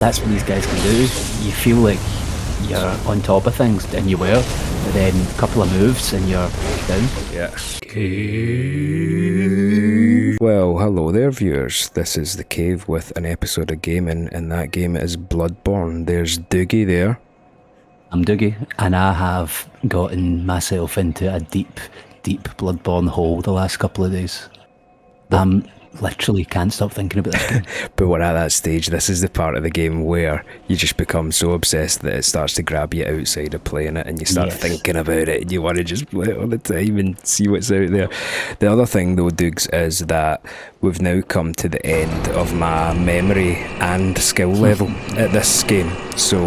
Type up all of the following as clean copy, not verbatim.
That's what these guys can do. You feel like you're on top of things, and you were, but then a couple of moves and you're down. Yeah. Well, hello there, viewers. This is The Cave with an episode of gaming, and that game is Bloodborne. There's Dougie there. I'm Dougie, and I have gotten myself into a deep Bloodborne hole the last couple of days. Literally can't stop thinking about this game. But we're at that stage. This is the part of the game where you just become so obsessed that it starts to grab you outside of playing it, and you start thinking about it, and you want to just play it all the time and see what's out there. The other thing though, Dougs, is that we've now come to the end of my memory and skill level at this game. So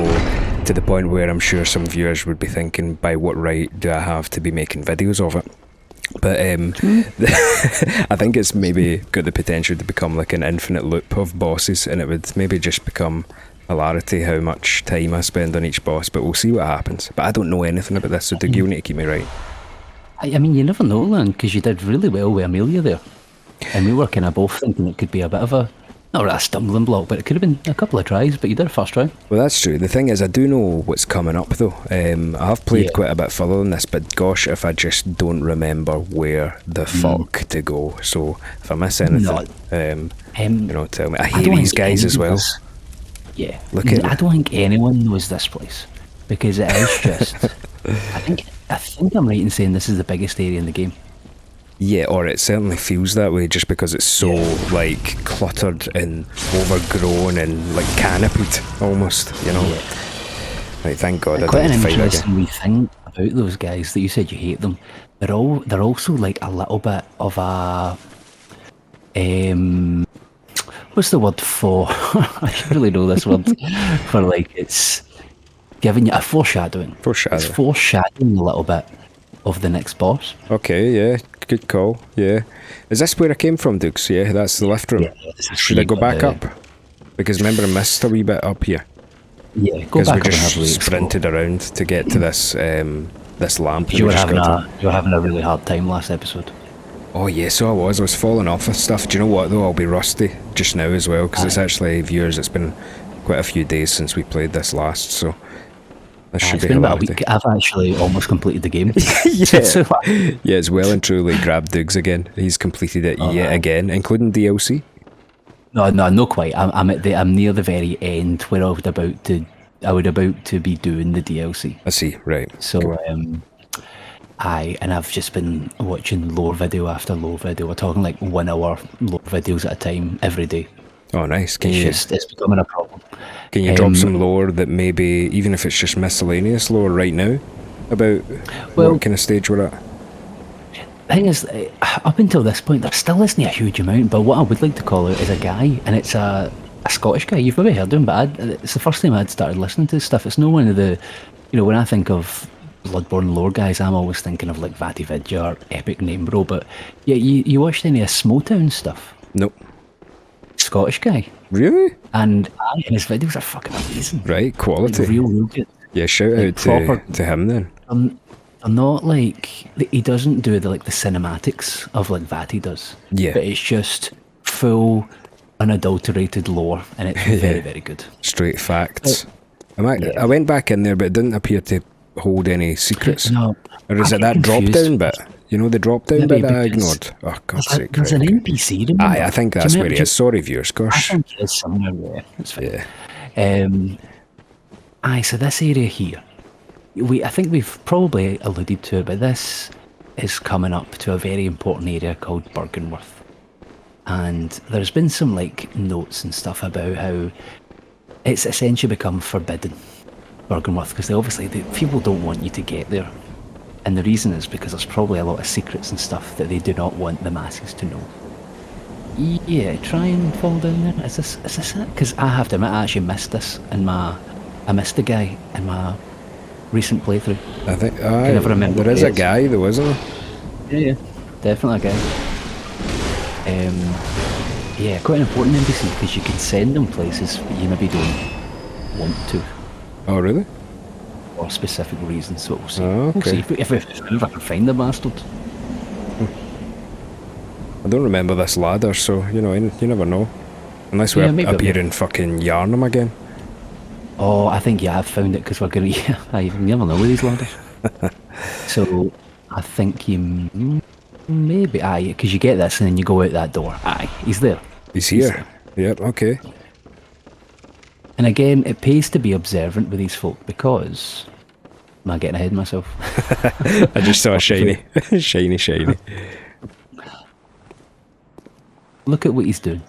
to the point where I'm sure some viewers would be thinking, by what right do I have to be making videos of it? But I think it's maybe got the potential to become like an infinite loop of bosses, and it would maybe just become hilarity how much time I spend on each boss, but we'll see what happens. But I don't know anything about this, so Dougie, you need to keep me right. I mean, you never know, Lan, because you did really well with Amelia there. And we were kind of both thinking it could be a bit of a, not a stumbling block, but it could have been a couple of tries, but you did a first try. Well, that's true. The thing is, I do know what's coming up though. I have played quite a bit further than this, but gosh, if I just don't remember where the fuck to go. So if I miss anything, tell me. I hear these guys as well. Yeah. Look at I don't think anyone knows this place, because it is just, I think I'm right in saying this is the biggest area in the game. Yeah, or it certainly feels that way just because it's so like cluttered and overgrown and like canopied almost, you know. Yeah. Like, thank God I didn't fight again. Quite an interesting wee thing about those guys that you said you hate them. They're also like a little bit of a what's the word for? I should really know this word for, like, it's giving you a foreshadowing. It's foreshadowing a little bit of the next boss. Okay, yeah, good call. Yeah, is this where I came from, Dukes? Yeah, that's the lift room. Yeah, should I go back up? Because remember, I missed a wee bit up here. Yeah, go back. Because we just sprinted around to get to this this lamp. You were having a really hard time last episode. Oh yeah, so I was falling off with stuff. Do you know what though? I'll be rusty just now as well, because it's actually, viewers, it's been quite a few days since we played this last, so this should be about a week. I've actually almost completed the game. Yeah, it's well and truly grabbed Dougs again. He's completed it yet again, including DLC. No, not quite. I'm near the very end where I would about to be doing the DLC. I see, right. So I've just been watching lore video after lore video. We're talking like 1 hour lore videos at a time every day. Oh, nice. It's becoming a problem. Can you drop some lore that maybe, even if it's just miscellaneous lore right now, about what kind of stage we're at? The thing is, up until this point, there still isn't a huge amount, but what I would like to call out is a guy, and it's a Scottish guy. You've maybe heard of him, but it's the first time I'd started listening to stuff. It's no one of the, when I think of Bloodborne lore guys, I'm always thinking of like Vati Vidya, epic name bro, but yeah, you watched any of Smalltown stuff? Nope. Scottish guy. Really? And his videos are fucking amazing. Right, quality. Like, real good. Yeah, shout out to him then. They're not like, he doesn't do the cinematics of like Vati does. Yeah. But it's just full, unadulterated lore, and it's very, very good. Straight facts. I went back in there, but it didn't appear to hold any secrets. No. Or is it that drop down bit? You know, the drop down bit that I ignored? Oh, God's sake. There's an NPC, remember? I think that's where he is. Sorry, viewers, gosh. I think it is somewhere there. That's fine. Yeah. So this area here, I think we've probably alluded to it, but this is coming up to a very important area called Byrgenwerth. And there's been some like notes and stuff about how it's essentially become forbidden, Byrgenwerth, because people don't want you to get there. And the reason is because there's probably a lot of secrets and stuff that they do not want the masses to know. Yeah, try and fall down there. Is this it? Because I have to admit, I actually missed this I missed the guy in my recent playthrough. I think I never remember. There is a guy though, isn't there? Yeah, definitely a guy. Yeah, quite an important NPC because you can send them places but you maybe don't want to. Oh really? For specific reasons, so we'll see. Oh, okay. We'll see if I can find the bastard. I don't remember this ladder, so you never know. Unless we appear in fucking Yharnam again. Oh, I think, yeah, I've found it because we're going to... I never know with these ladders. So, I think maybe... Aye, because you get this and then you go out that door. Aye, he's there. He's here. Yep, okay. And again, it pays to be observant with these folk because... Am I getting ahead of myself? I just saw a shiny. shiny. Look at what he's doing.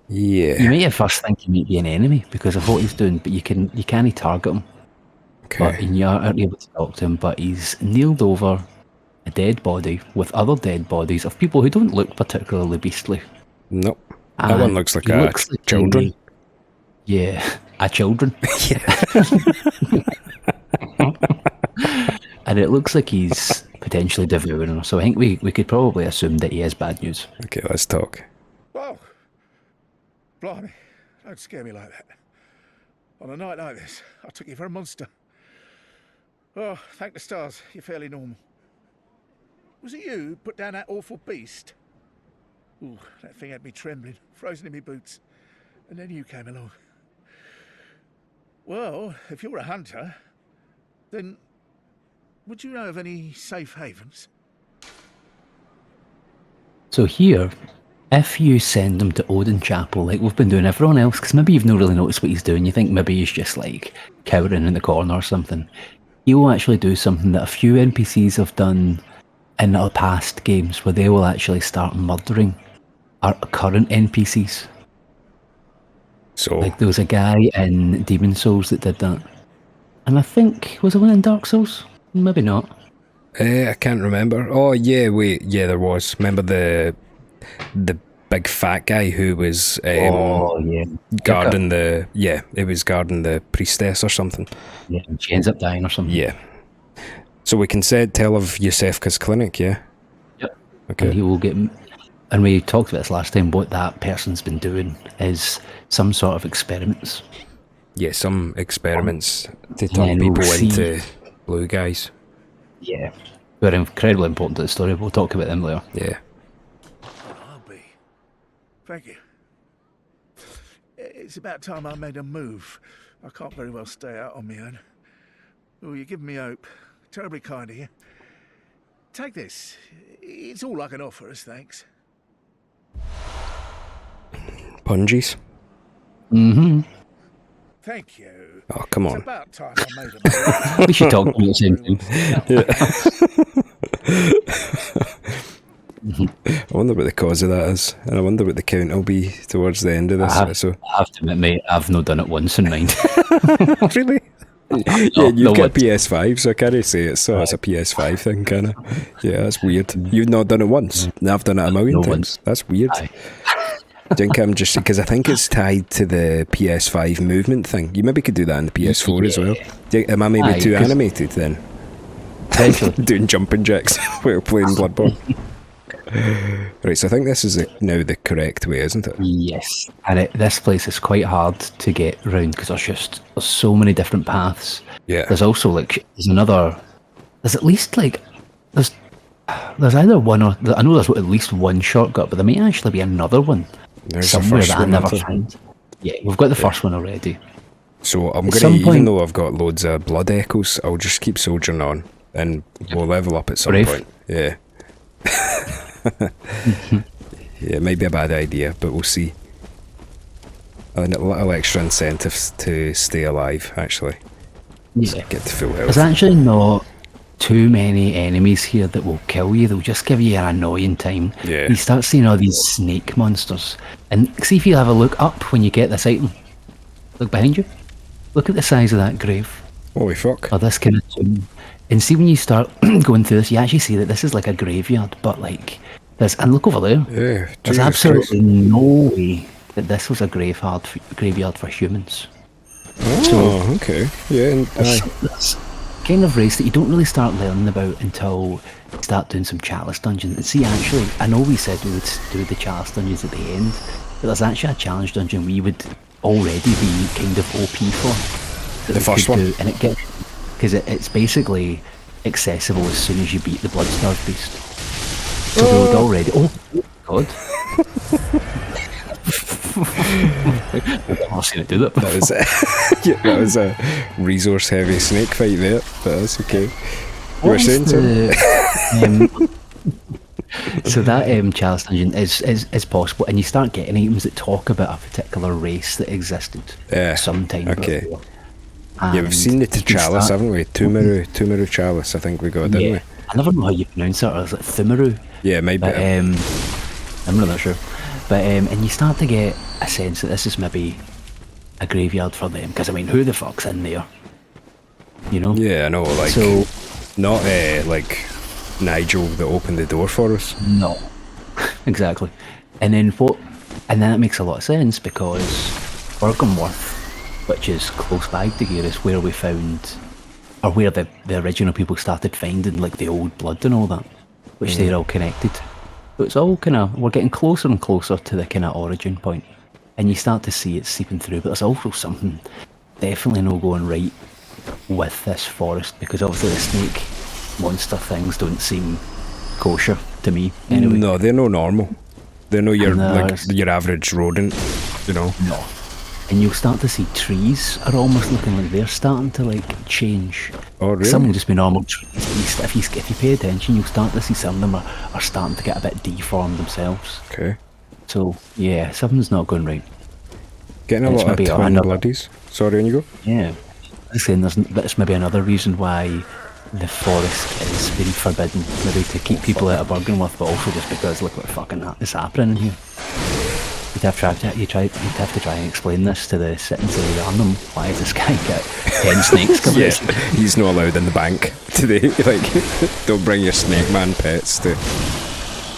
Yeah. You might at first think he might be an enemy because of what he's doing, but you can't target him. Okay. But you aren't able to talk to him. But he's kneeled over a dead body with other dead bodies of people who don't look particularly beastly. Nope. That one looks like children. Yeah, a children. And it looks like he's potentially devouring her. So I think we could probably assume that he is bad news. Okay, let's talk. Whoa! Blimey, don't scare me like that. On a night like this, I took you for a monster. Oh, thank the stars, you're fairly normal. Was it you who put down that awful beast? Ooh, that thing had me trembling, frozen in my boots. And then you came along. Well, if you're a hunter, then would you know of any safe havens? So here, if you send him to Oden Chapel, like we've been doing everyone else, because maybe you've not really noticed what he's doing, you think maybe he's just like cowering in the corner or something, he will actually do something that a few NPCs have done in our past games, where they will actually start murdering our current NPCs. So, Like there was a guy in Demon Souls that did that. And I think, was it one in Dark Souls? Maybe not. I can't remember. Oh, yeah, wait, yeah, there was. Remember the big fat guy who was guarding the... Yeah, it was guarding the priestess or something. Yeah, and she ends up dying or something. Yeah. So we can tell of Yosefka's clinic, yeah? Yep. Okay. And he will get... And we talked about this last time, what that person's been doing is some sort of experiments. Yeah, some experiments to turn people into blue guys. Yeah. They're incredibly important to the story. We'll talk about them later. Yeah. I'll be. Thank you. It's about time I made a move. I can't very well stay out on my own. Oh, you're giving me hope. Terribly kind of you. Take this. It's all I can offer us, thanks. Pungies? Mm-hmm. Thank you. Oh, come on. It's about time I made a move. We should talk about the same thing. I wonder what the cause of that is, and I wonder what the count will be towards the end of this. I have to admit, mate, I've not done it once in mind. Really? Yeah, you've got a PS5, so I can't say it's a PS5 thing, can I? Yeah, that's weird. You've not done it once, and I've done it a million times. Once. That's weird. Aye. I think I'm just because I think it's tied to the PS5 movement thing. You maybe could do that on the PS4 as well. Am I maybe too animated then? Potentially. Doing jumping jacks while playing Bloodborne. Right, so I think this is now the correct way, isn't it? Yes. And this place is quite hard to get round because there's so many different paths. Yeah. There's also there's at least there's either one or, I know there's at least one shortcut, but there may actually be another one. There's somewhere the first that I one, never found. Yeah, we've got the first one already. So I'm going to, even though I've got loads of blood echoes, I'll just keep soldiering on and we'll level up at some point. Yeah. Yeah, it might be a bad idea, but we'll see. And a little extra incentives to stay alive, actually. Yeah. Get to full health. There's actually not too many enemies here that will kill you. They'll just give you an annoying time. Yeah. You start seeing all these snake monsters. And see if you have a look up when you get this item. Look behind you. Look at the size of that grave. Holy fuck. Or this kind of tomb. And see when you start going through this, you actually see that this is like a graveyard, but like there's, and look over there. Yeah. There's absolutely no way that this was a graveyard for humans. Oh, okay. Yeah. And, It's kind of race that you don't really start learning about until you start doing some chalice dungeons. And see, actually, I know we said we would do the chalice dungeons at the end, but there's actually a challenge dungeon we would already be kind of OP for. The first one? And it gets, because it's basically accessible as soon as you beat the Bloodstarved Beast. So they would already... Oh, God. I've never seen it do that before. That was yeah, that was a resource heavy snake fight there, but that's okay. You were saying something? So that chalice dungeon is possible, and you start getting items that talk about a particular race that existed sometime okay. before. Yeah, we've seen the chalice, haven't we? Tumaru chalice, I think we got, didn't we? I never know how you pronounce it, or is it Thumaru? Yeah, maybe. But, I'm not sure. But and you start to get a sense that this is maybe a graveyard for them, because I mean, who the fuck's in there? You know? Yeah, I know, like, so, not like Nigel that opened the door for us. No, exactly. And then that makes a lot of sense, because Byrgenwerth, which is close by to here, is where we found, or where the original people started finding like the old blood and all that, which they're all connected. So it's all kind of, we're getting closer and closer to the kind of origin point, and you start to see it seeping through. But there's also something definitely not going right with this forest, because obviously the snake monster things don't seem kosher to me anyway. No, they're no normal. They're no your average rodent, you know. No. And you'll start to see trees are almost looking like they're starting to like change. Oh really? Some will just be normal trees. If you pay attention, you'll start to see some of them are starting to get a bit deformed themselves. Okay. So yeah, something's not going right. Getting a lot of twin bloodies. Sorry, on you go. Yeah. I'm saying that's maybe another reason why the forest is being forbidden, maybe to keep people out of Byrgenwerth, but also just because look what fucking is happening in here. You'd have to try and explain this to the citizens of Yharnam. Why has this guy got 10 snakes coming? Yeah, he's not allowed in the bank today. Like, don't bring your snake man pets to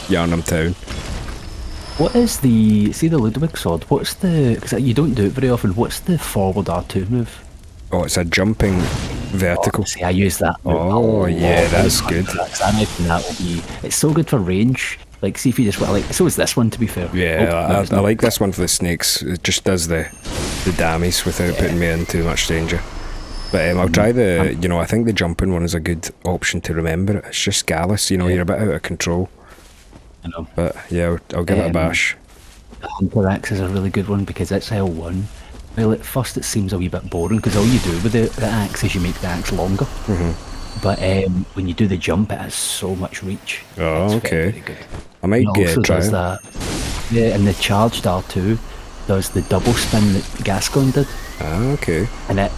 Yharnam town. What is the Ludwig sword? What's the? Because you don't do it very often. What's the forward R2 move? Oh, it's a jumping vertical. See, I use that. Oh yeah, that's good. I imagine that will be. It's so good for range. Like, see if you just like. So is this one, to be fair. Yeah, I like this one for the snakes. It just does the damage without putting me in too much danger. But I'll try the. I think the jumping one is a good option to remember. It's just Gallus. You're a bit out of control. I know. But yeah, I'll give it a bash. The Hunter Axe is a really good one because it's L1. Well, at first it seems a wee bit boring because all you do with the axe is you make the axe longer. Mm-hmm. But when you do the jump, it has so much reach. Oh, it's okay. very good. I might try does that. Yeah, and the charged R2 does the double spin that Gascoigne did. Ah, okay. And it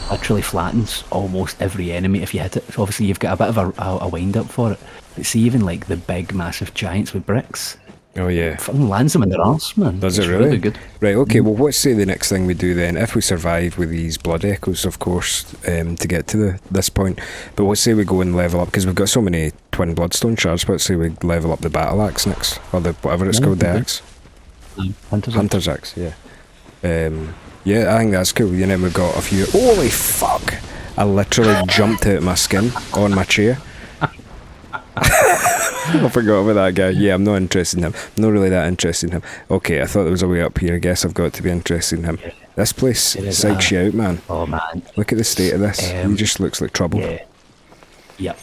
literally flattens almost every enemy if you hit it. So obviously you've got a bit of a wind up for it. But see, even like the big massive giants with bricks. Oh yeah. Fucking lands them in their arse, man. Does it really? Good. Right, okay, well what's the next thing we do then? If we survive with these blood echoes, of course, to get to this point. But let's say we go and level up, because we've got so many twin bloodstone shards, but let's say we level up the battle axe next. Or the whatever it's called, the axe. Hunter's axe, yeah. Yeah, I think that's cool. And then we've got a few. Holy fuck! I literally jumped out of my skin on my chair. I forgot about that guy. Yeah, I'm not interested in him. I'm not really that interested in him. Okay, I thought there was a way up here. I guess I've got to be interested in him. This place psychs you out, man. Oh, man. Look at the state of this. He just looks like trouble. Yeah. Yep.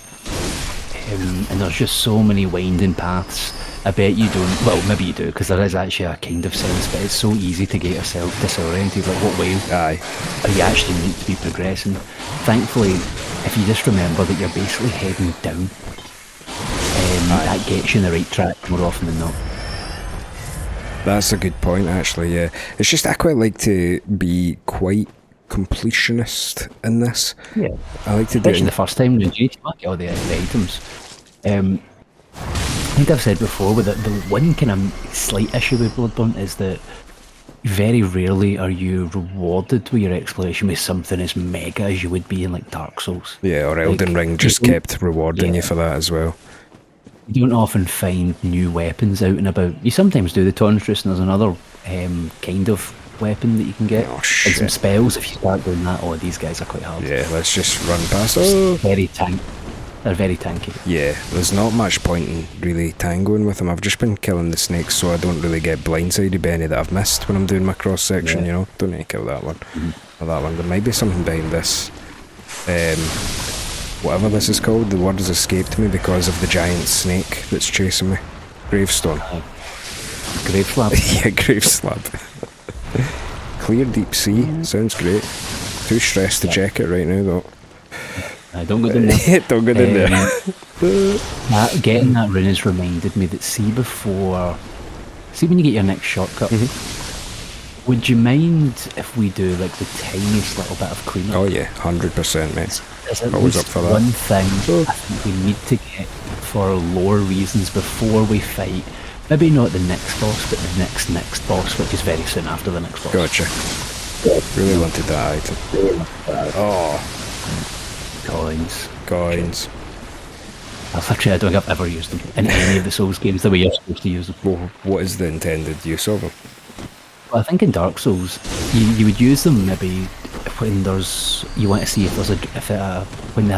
And there's just so many winding paths. I bet you don't. Well, maybe you do, because there is actually a kind of sense, but it's so easy to get yourself disoriented. Like, what way are you actually need to be progressing? Thankfully, if you just remember that you're basically heading down, that gets you in the right track more often than not. That's a good point, actually, yeah. It's just I quite like to be quite completionist in this. Yeah. I like to especially do the first time when you get all the items. I think I've said before, with the one kind of slight issue with Bloodborne is that very rarely are you rewarded with your exploration with something as mega as you would be in like Dark Souls. Yeah, or Elden Ring just kept rewarding you for that as well. You don't often find new weapons out and about. You sometimes do the Tonsrus, and there's another kind of weapon that you can get. Oh shit. And some spells if you start doing that. Oh, these guys are quite hard. Yeah, let's just run past us. They're very tanky. Yeah, there's not much point in really tangoing with them. I've just been killing the snakes so I don't really get blindsided by any that I've missed when I'm doing my cross section, Don't need to kill that one. Or that one. There might be something behind this. Whatever this is called, the word has escaped me because of the giant snake that's chasing me. Gravestone. Grave slab. Yeah, grave slab. Clear deep sea. Sounds great. Too stressed to check it right now, though. Don't go down there. Don't go down there. Getting that rune has reminded me that see when you get your next shortcut, would you mind if we do like the tiniest little bit of cleanup? Oh yeah, 100%, mate. There's at Always least up for that. one thing I think we need to get for lore reasons before we fight. Maybe not the next boss, but the next boss, which is very soon after the next boss. Gotcha. Really wanted that item. Oh, coins. I don't think I've ever used them in any of the Souls games the way you're supposed to use them. Well, what is the intended use of them? Well, I think in Dark Souls, you would use them maybe when you want to see if when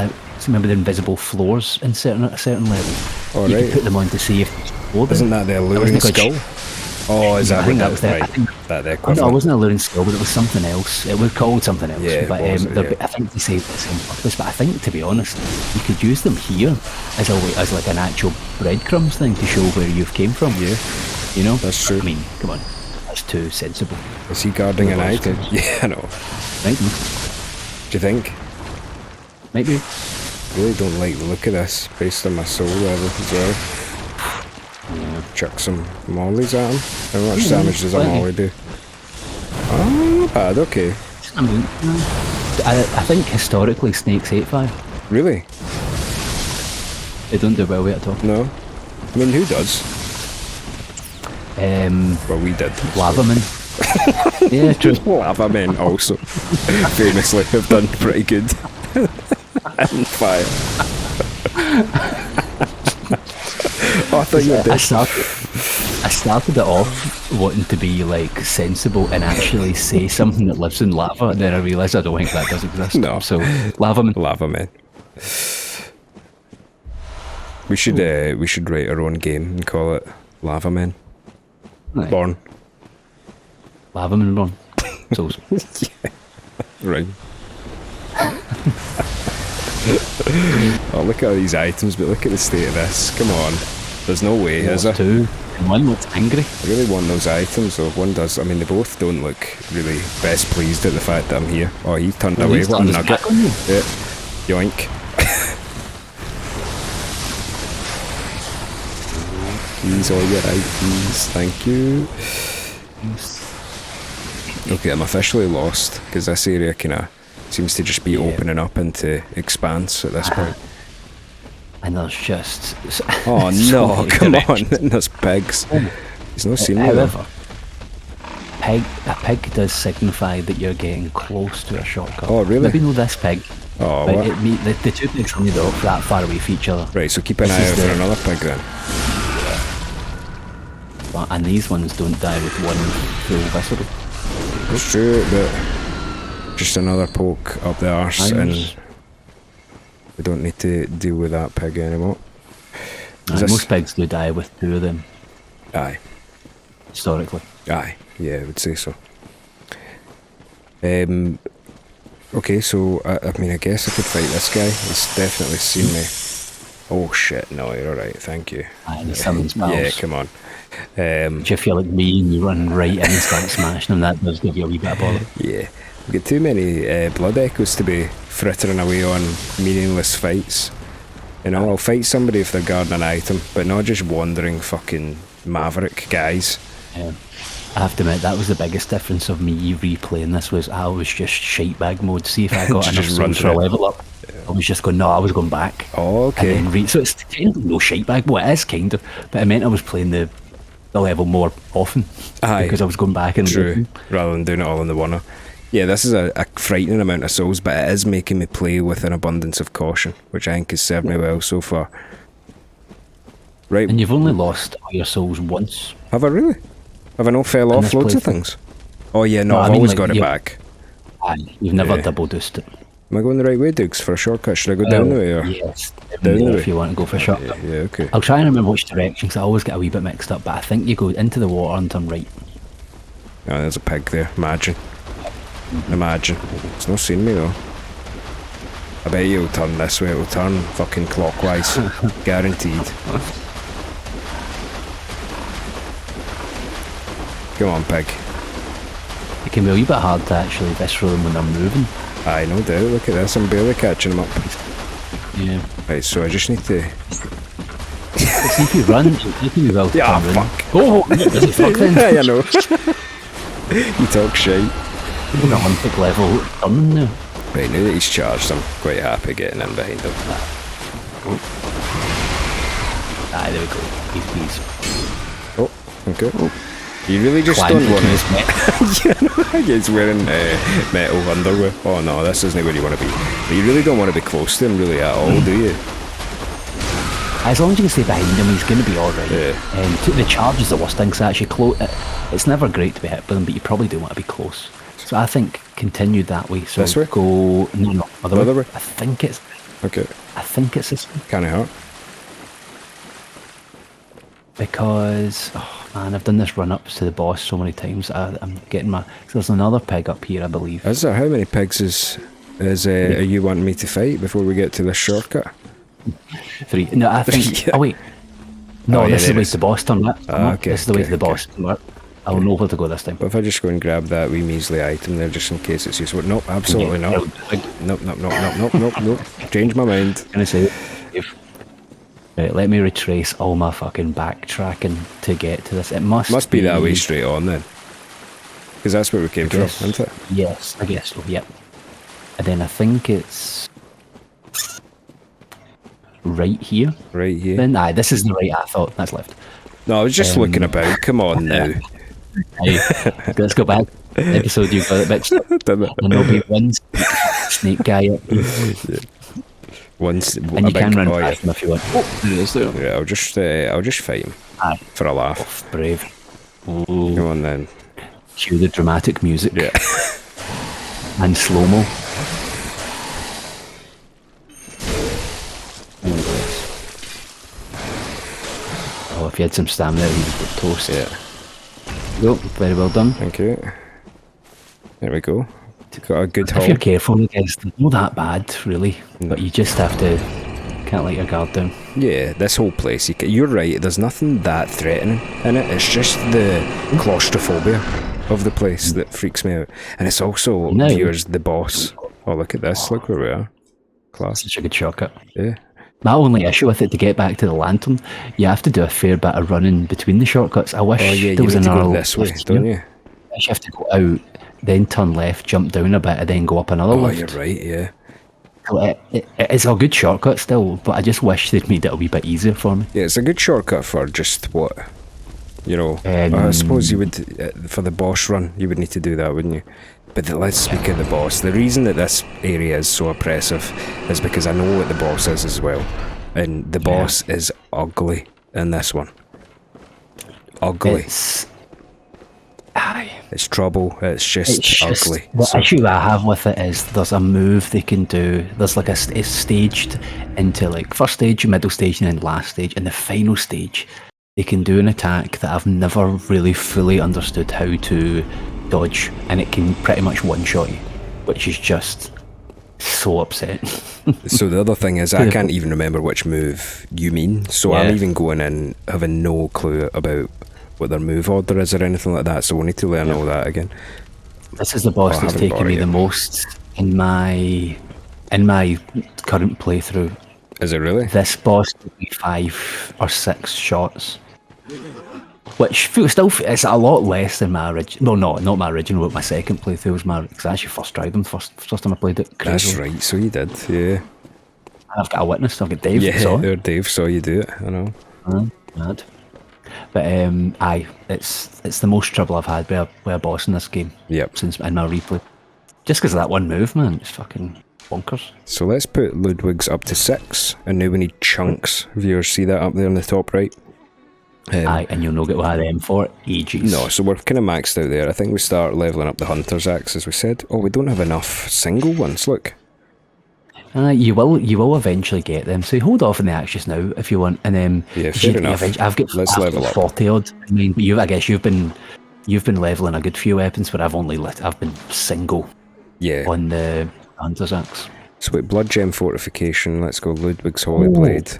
remember the invisible floors in a certain level. Oh, you right. could put them on to see if it's floor. Isn't that the alluring skull? Oh, is that I think what that was the, right. I think, that the no, equivalent? it wasn't a luring skill, but it was something else. It was called something else. Yeah, but it was, yeah. I think they say the same purpose. But I think, to be honest, you could use them here as like an actual breadcrumbs thing to show where you've came from. Yeah, you know, that's true. I mean, come on, that's too sensible. Is he guarding an Well, item? it's- Yeah, I know. Might be. Do you think? Might be. Really don't like the look of this based on my soul level as well. Yeah. Chuck some mollies at him. How much Yeah, damage does a plenty. molly do? Oh, not bad, okay. I mean, I think historically snakes hate fire. Really? They don't do well with it at all. No? I mean, who does? Well, we did. Lava men. Yeah, true. Lava men also famously have done pretty good. And fire. Oh, I thought you were I dead. started it off wanting to be like sensible and actually say something that lives in lava, and then I realised I don't think that does exist. No. So lava man. Lava men. We should write our own game and call it Lava Men. Right. Born. Lava man born. So Right. Oh, look at all these items, but look at the state of this. Come on. There's no way, is there? two and one looks angry. I really want those items, though. One does. I mean, they both don't look really best pleased at the fact that I'm here. Oh, he turned away. He's What a turned his nugget. back on you. Yeah. Yoink. These all your items. Thank you. Okay, I'm officially lost, because this area kind of seems to just be opening up into expanse at this point. And there's just Oh so no, many come directions. on, there's pigs. He's no seen me though. However, a pig does signify that you're getting close to a shortcut. Oh, really? Maybe not this pig. Oh, But what? the two pigs only though that far away from each other. Right, so keep an This eye is out for the- another pig then. And these ones don't die with one full visceral. That's true, but just another poke up the arse and Nice. we don't need to deal with that pig anymore. Is this- Most pigs do die with two of them, Aye, historically. aye, yeah, I would say so. Okay, so I mean, I guess I could fight this guy. He's definitely seen me. Oh shit! No, you're all right. Thank you. And he summons pals. Yeah, come on. If you feel like me and you run right in and start smashing them, that does give you a wee bit of bother. Yeah, we've got too many blood echoes to be frittering away on meaningless fights. You know, I'll fight somebody if they're guarding an item, but not just wandering fucking maverick guys. I have to admit, that was the biggest difference of me replaying this, was I was just shite bag mode. See if I got enough Just run souls for a through it. level up. I was just going, no, I was going back. Oh, okay. And then so it's technically no shite bag, well it is kind of, but it meant I was playing the level more often. Aye. Because I was going back and True, looking. rather than doing it all in the one. Yeah, this is a frightening amount of souls, but it is making me play with an abundance of caution, which I think has served me well so far. Right, And you've only lost all your souls once. have I really? Have I not fell In off this loads of playthrough. things? Oh yeah, no, No, I I've mean, always like, got it you- back. Aye, you've never Yeah. double dosed it. Am I going the right way, Diggs, for a shortcut? Should I go down the way or? Yes, Down the way? if you want to go for a shot. Yeah, okay. I'll try and remember which direction, because I always get a wee bit mixed up, but I think you go into the water and turn right. Oh, there's a pig there. Imagine. Imagine. It's not seen me though. I bet you'll turn this way. It'll turn fucking clockwise. Guaranteed. Come on, pig. It can be a wee bit hard to actually visceral them when they're moving. Aye, no doubt. Look at this. I'm barely catching them up. Yeah. Right, so I just need to... But see if you run, you can be well to Yeah, turn around. fuck. Oh, is it fuck then? I know. You talk shite. We're an Olympic level turning now. Right, now that he's charged, I'm quite happy getting in behind him. Aye, there we go. He's Oh, okay. You really just climbing don't want to his to... neck. Yeah, he's wearing metal underwear. Oh no, this isn't where you want to be. But you really don't want to be close to him really at all, do you? As long as you can stay behind him, he's going to be alright. Yeah. The charge is the worst thing, so actually it's never great to be hit with him, but you probably do want to be close. So I think continue that way. So This way? go... No, other way. way? I think it's this way. Can't hurt. Because, oh man, I've done this run-ups to the boss so many times. I'm getting my... So there's another pig up here, I believe. Is there? How many pigs are you wanting me to fight before we get to this shortcut? 3. No, I think... Yeah. Oh wait. No, Oh, yeah, this is the there way is. to the boss turn. Okay, This is the way okay, to the boss. I'll know where to go this time. But if I just go and grab that wee measly item there just in case it's useful. Nope, absolutely Yeah, not. Nope. Change my mind. Can I say... Right, let me retrace all my fucking backtracking to get to this. It must Be that way straight on then. Because that's where we came from, Yes. isn't it? Yes, I guess so, yep. And then I think it's... right here. Right here. Then, aye, this is the right, I thought. That's left. No, I was just looking about. Come on now. Aye, let's go back. Episode you got it, bitch. Didn't it? And there'll be one snake guy up here. Once, And you can run past him if you want. Oh, there it is there. Yeah, I'll just fight him Aye. for a laugh. Oh, brave. Come Oh, on then. cue the dramatic music. Yeah. And slow-mo. Oh, if you had some stamina, you would get toast. Yeah. Go, very well done. Thank you. There we go. Got a good If you're haul. careful, it's not that bad, really. But you just have to... Can't let your guard down. Yeah, this whole place. You're right. There's nothing that threatening in it. It's just the claustrophobia of the place that freaks me out. And it's also viewers the boss. Oh, look at this. Look where we are. Class. Such a good shortcut. Yeah. My only issue with it, to get back to the lantern, you have to do a fair bit of running between the shortcuts. I wish Oh yeah, there you was need to another go this way, don't you? I wish you have to go out, then turn left, jump down a bit, and then go up another Oh, lift. you're right. Yeah. So it's a good shortcut still, but I just wish they'd made it a wee bit easier for me. Yeah, it's a good shortcut for just what, you know. I suppose you would for the boss run. You would need to do that, wouldn't you? But let's speak of the boss. The reason that this area is so oppressive is because I know what the boss is as well, and the boss is ugly in this one. Ugly. It's trouble. It's just ugly. The issue I have with it is there's a move they can do. There's like it's staged into like first stage, middle stage, and then last stage. And the final stage, they can do an attack that I've never really fully understood how to dodge, and it can pretty much one-shot you, which is just so upsetting. So the other thing is, I can't even remember which move you mean. So I'm even going in having no clue about what their move order is or anything like that, so we'll need to learn all that again. This is the boss that's taken me the most in my current playthrough. Is it really? This boss took me 5 or 6 shots, which still it's a lot less than my original. No, not my original, but my second playthrough was it's actually first time I played it. That's Crazy. right. So you did, yeah. I've got a witness. I've got Dave. Yeah, Dave saw you do it. I know. Mad. But aye, it's the most trouble I've had with a boss in this game. Yep. Since in my replay, just because of that one move, man, it's fucking bonkers. So let's put Ludwig's up to 6, and now we need chunks. Viewers, see that up there on the top right? Aye, and you'll not get one of them for ages. No, so we're kind of maxed out there. I think we start leveling up the Hunter's Axe, as we said. Oh, we don't have enough single ones, look. You will eventually get them. So hold off on the axes now if you want, and then yeah, fair enough. Let's level up. 40 odd. I mean, I guess you've been leveling a good few weapons, but I've been single. Yeah. On the Hunter's Axe. So wait, Blood Gem Fortification. Let's go Ludwig's Holy Blade.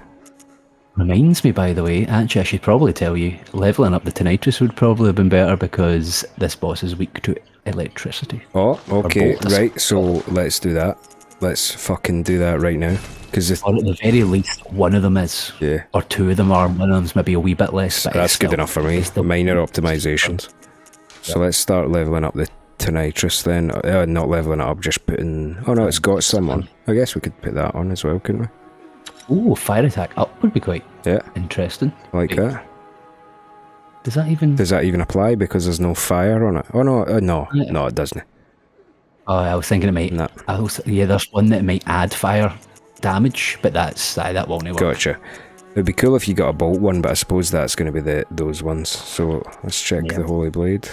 Reminds me, by the way, actually, I should probably tell you, leveling up the Tinnitus would probably have been better because this boss is weak to electricity. Oh, okay, bolts. right, so let's do that. Let's fucking do that right now. Because Or at the very least, one of them is. yeah, Or two of them are. One of them's maybe a wee bit less. But that's good enough for me. Minor optimizations. So let's start leveling up the Tinnitus then. Not leveling it up, just putting... Oh no, it's got some on. I guess we could put that on as well, couldn't we? Ooh, fire attack up would be quite interesting. Like that. Does that even apply because there's no fire on it? Oh no, no, it doesn't. Oh, I was thinking it might. No. There's one that might add fire damage, but that won't work. Gotcha. It'd be cool if you got a bolt one, but I suppose that's going to be those ones. So let's check the Holy Blade.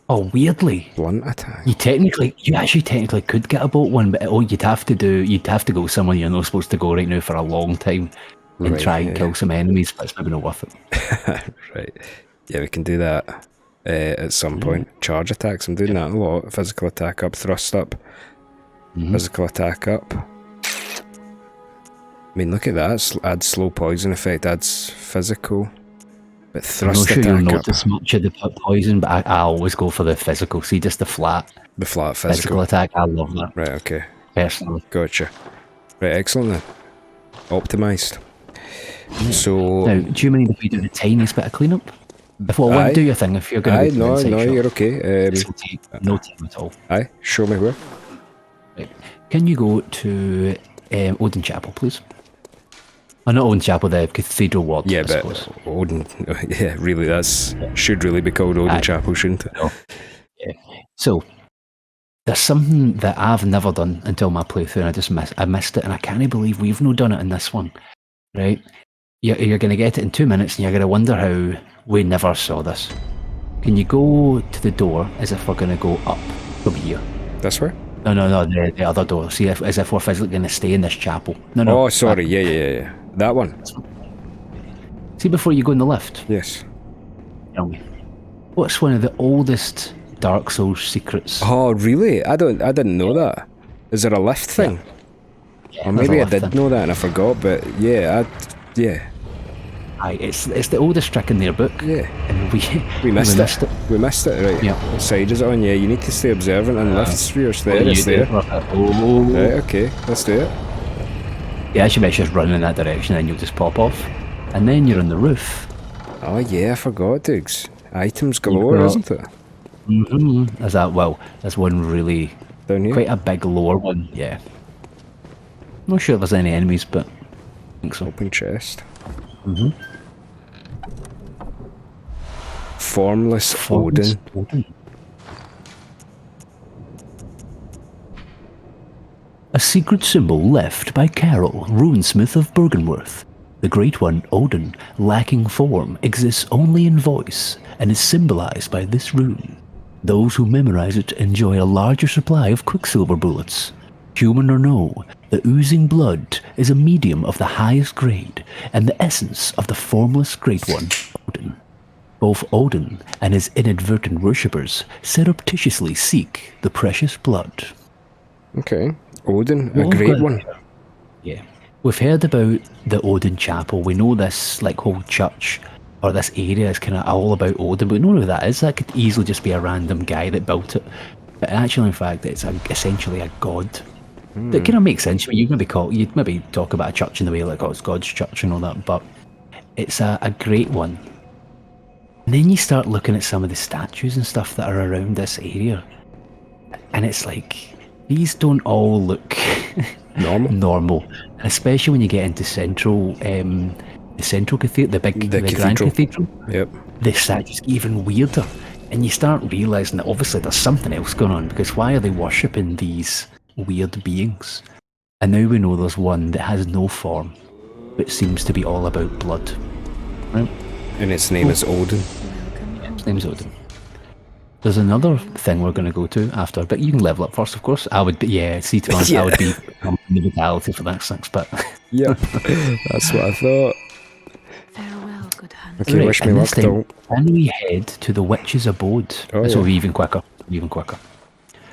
Oh, weirdly, Blunt attack. You actually technically could get a bolt one, but you'd have to go somewhere you're not supposed to go right now for a long time and try and kill some enemies, but it's maybe not worth it. Right. Yeah, we can do that at some point. Charge attacks, I'm doing that a lot. Physical attack up, thrust up. Physical attack up. I mean, look at that. Adds slow poison effect, adds physical. But thrust I'm not sure attack you'll up. notice much of the poison, but I always go for the physical. See, just the flat Physical attack. I love that. Right, okay. Personally. Gotcha. Right, excellent then. Optimised. So... Now, do you mind if we do the tiniest bit of cleanup? Do your thing if you're going to no, you're okay. This will take no time at all. Aye, show me where. Right. Can you go to Oden Chapel, please? Oh, not Oden Chapel, the Cathedral Ward. Yeah, I but suppose. Oden, yeah, really, should really be called Oden Chapel, shouldn't it? No. Yeah. So, there's something that I've never done until my playthrough, and I missed it, and I can't believe we've not done it in this one. Right? You're going to get it in 2 minutes, and you're going to wonder how we never saw this. Can you go to the door as if we're going to go up from here? This way? No, the other door. See, as if we're physically going to stay in this chapel. No. Oh, sorry, yeah. That one? See, before you go in the lift? Yes. Tell me. What's one of the oldest Dark Souls secrets? Oh, really? I didn't know that. Is there a lift thing? Yeah, or maybe I did know that and I forgot, but yeah, Aye, it's the oldest trick in their book. Yeah. And we missed it. We missed it, right? Yeah. What side is it on? Yeah, you need to stay observant and lift spheres there. It's there. Oh. Right, okay, let's do it. Yeah, I should just run in that direction and you'll just pop off. And then you're on the roof. Oh yeah, I forgot, Diggs. Items galore, isn't it? There's one really... Down here? Quite a big lower one, yeah. Not sure if there's any enemies, but I think so. Open chest. Formless Oden. A secret symbol left by Carol, runesmith of Byrgenwerth. The Great One, Oden, lacking form, exists only in voice, and is symbolized by this rune. Those who memorize it enjoy a larger supply of quicksilver bullets. Human or no, the oozing blood is a medium of the highest grade, and the essence of the formless Great One, Oden. Both Oden and his inadvertent worshippers surreptitiously seek the precious blood. Okay. Oden, a great one. Yeah. We've heard about the Oden Chapel. We know this whole church or this area is kind of all about Oden, but we know who that is. That could easily just be a random guy that built it. But actually, in fact, it's essentially a god. That kind of makes sense. You'd maybe talk about a church in the way it's God's church and all that, but it's a great one. And then you start looking at some of the statues and stuff that are around this area, and it's like, these don't all look normal. And especially when you get into the central cathedral, the grand cathedral. Yep. The statues get even weirder, and you start realising that obviously there's something else going on, because why are they worshipping these weird beings? And now we know there's one that has no form, but seems to be all about blood. Right? And its name is Oden. Yeah, its name's Oden. There's another thing we're going to go to after, but you can level up first, of course. I would be, to be honest, I would be in the vitality for the next 6, but... Yep, that's what I thought. Farewell, good hunter. Okay, right, wish me luck, though. Can we head to the witch's abode? Oh, This yeah. will be even quicker.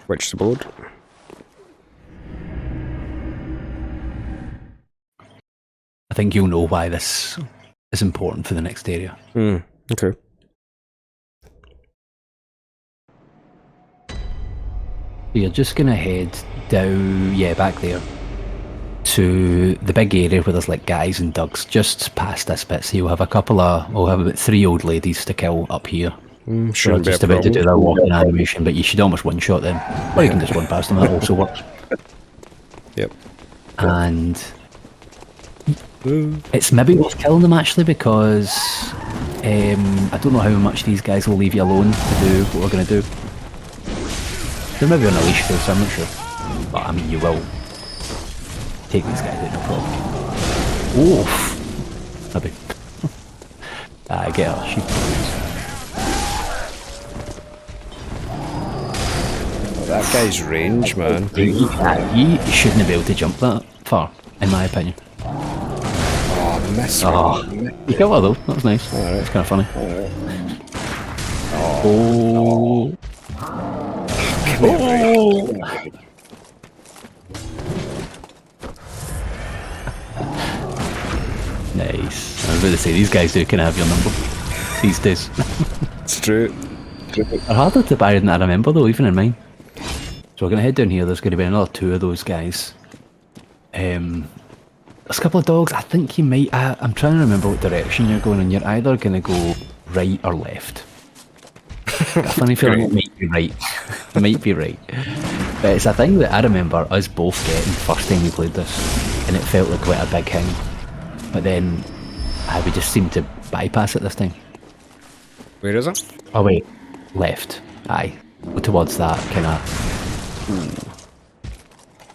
Witch's abode. I think you'll know why this is important for the next area. Okay. You're just going to head down, back there, to the big area where there's like guys and dugs, just past this bit. So we'll have about 3 old ladies to kill up here. They're Shouldn't be a just about to problem. do their walking animation, but you should almost one-shot them. Or you can just run past them, that also works. Yep. And it's maybe worth killing them actually, because I don't know how much these guys will leave you alone to do what we're going to do. They're maybe on a leash though, so I'm not sure. But I mean, you will take these guys out, no problem. Oof! Maybe. Get her. That guy's range, man. He shouldn't be able to jump that far, in my opinion. Oh, miss. You killed her though, that was nice. Alright. It's kind of funny. Oh. Nice. I was about to say, these guys do kind of have your number these days. It's true. They're harder to buy than I remember though, even in mine. So we're going to head down here. There's going to be another 2 of those guys. There's a couple of dogs. I think you might... I'm trying to remember what direction you're going, and you're either going to go right or left. A funny feeling it might be right. It might be right. But it's a thing that I remember us both getting the first time we played this, and it felt like quite a big thing. But then we just seemed to bypass it this time. Where is it? Oh wait, left. Aye. Go towards that kind of...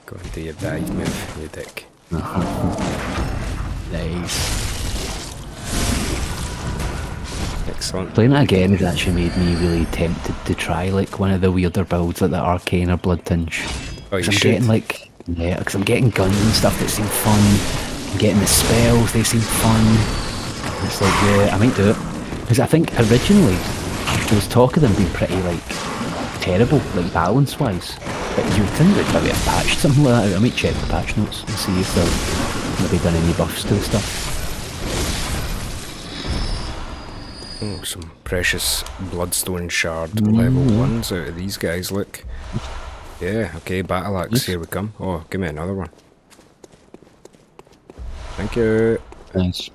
Go and do your dive move, you dick. Nice. Excellent. Playing it again has actually made me really tempted to try like one of the weirder builds, like the Arcane or Blood Tinge. Oh, you I'm should. getting like, because I'm getting guns and stuff that seem fun. I'm getting the spells, they seem fun. It's like, I might do it. Because I think originally there was talk of them being pretty like terrible, like balance wise. But you would think they'd maybe have patched something like that out. I might check the patch notes and see if they've maybe done any buffs to the stuff. Oh, some precious bloodstone shard level 1s out of these guys, look. Yeah, okay, battle axe, here we come. Oh, give me another one. Thank you. Nice.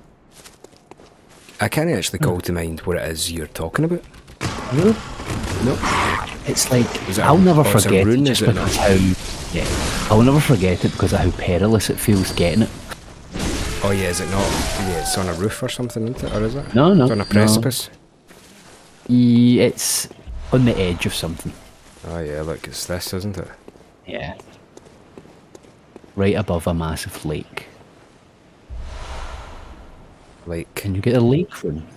I can't actually call to mind what it is you're talking about. Really? Nope. It's like, Is it I'll a- never oh, it's a forget rune, it is just it because I'll never forget it because of how perilous it feels getting it. Oh yeah, is it not? Yeah, it's on a roof or something, isn't it? Or is it? No, It's on a precipice? It's on the edge of something. Oh yeah, look, it's this, isn't it? Yeah. Right above a massive lake. Like, Can you get a lake rune?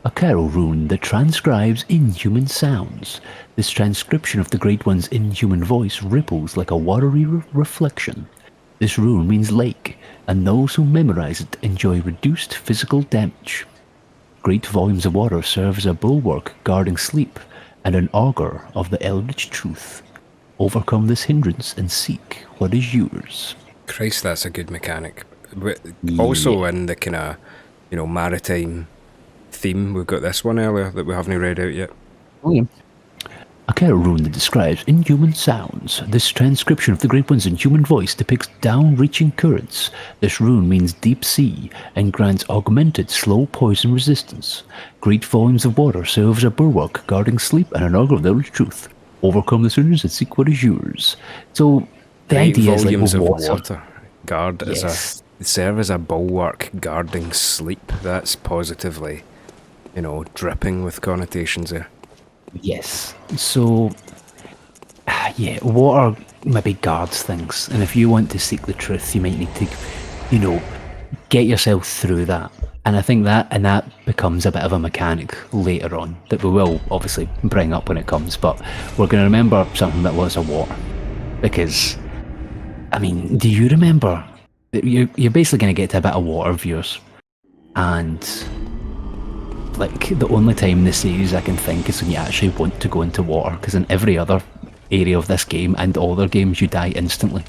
A carol rune that transcribes inhuman sounds. This transcription of the Great One's inhuman voice ripples like a watery reflection. This rune means lake, and those who memorize it enjoy reduced physical damage. Great volumes of water serve as a bulwark guarding sleep, and an augur of the eldritch truth. Overcome this hindrance and seek what is yours. Christ, that's a good mechanic. But also in the kind of, maritime theme, we've got this one earlier that we haven't read out yet. Oh yeah. A carol rune that describes inhuman sounds. This transcription of the Great One's inhuman voice depicts down-reaching currents. This rune means deep sea and grants augmented slow poison resistance. Great volumes of water serve as a bulwark guarding sleep and an augur of the eldritch truth. Overcome the sinners and seek what is yours. So the Great idea is like volumes with of water. water. Guard Yes. serve as a bulwark guarding sleep. That's positively, dripping with connotations there. Yes. So, water maybe guards things, and if you want to seek the truth, you might need to, get yourself through that. And I think that becomes a bit of a mechanic later on that we will obviously bring up when it comes. But we're going to remember something that was a water, because, I mean, do you remember that you're basically going to get to a bit of water, viewers, and like the only time in the series I can think is when you actually want to go into water, because in every other area of this game and all their games, you die instantly.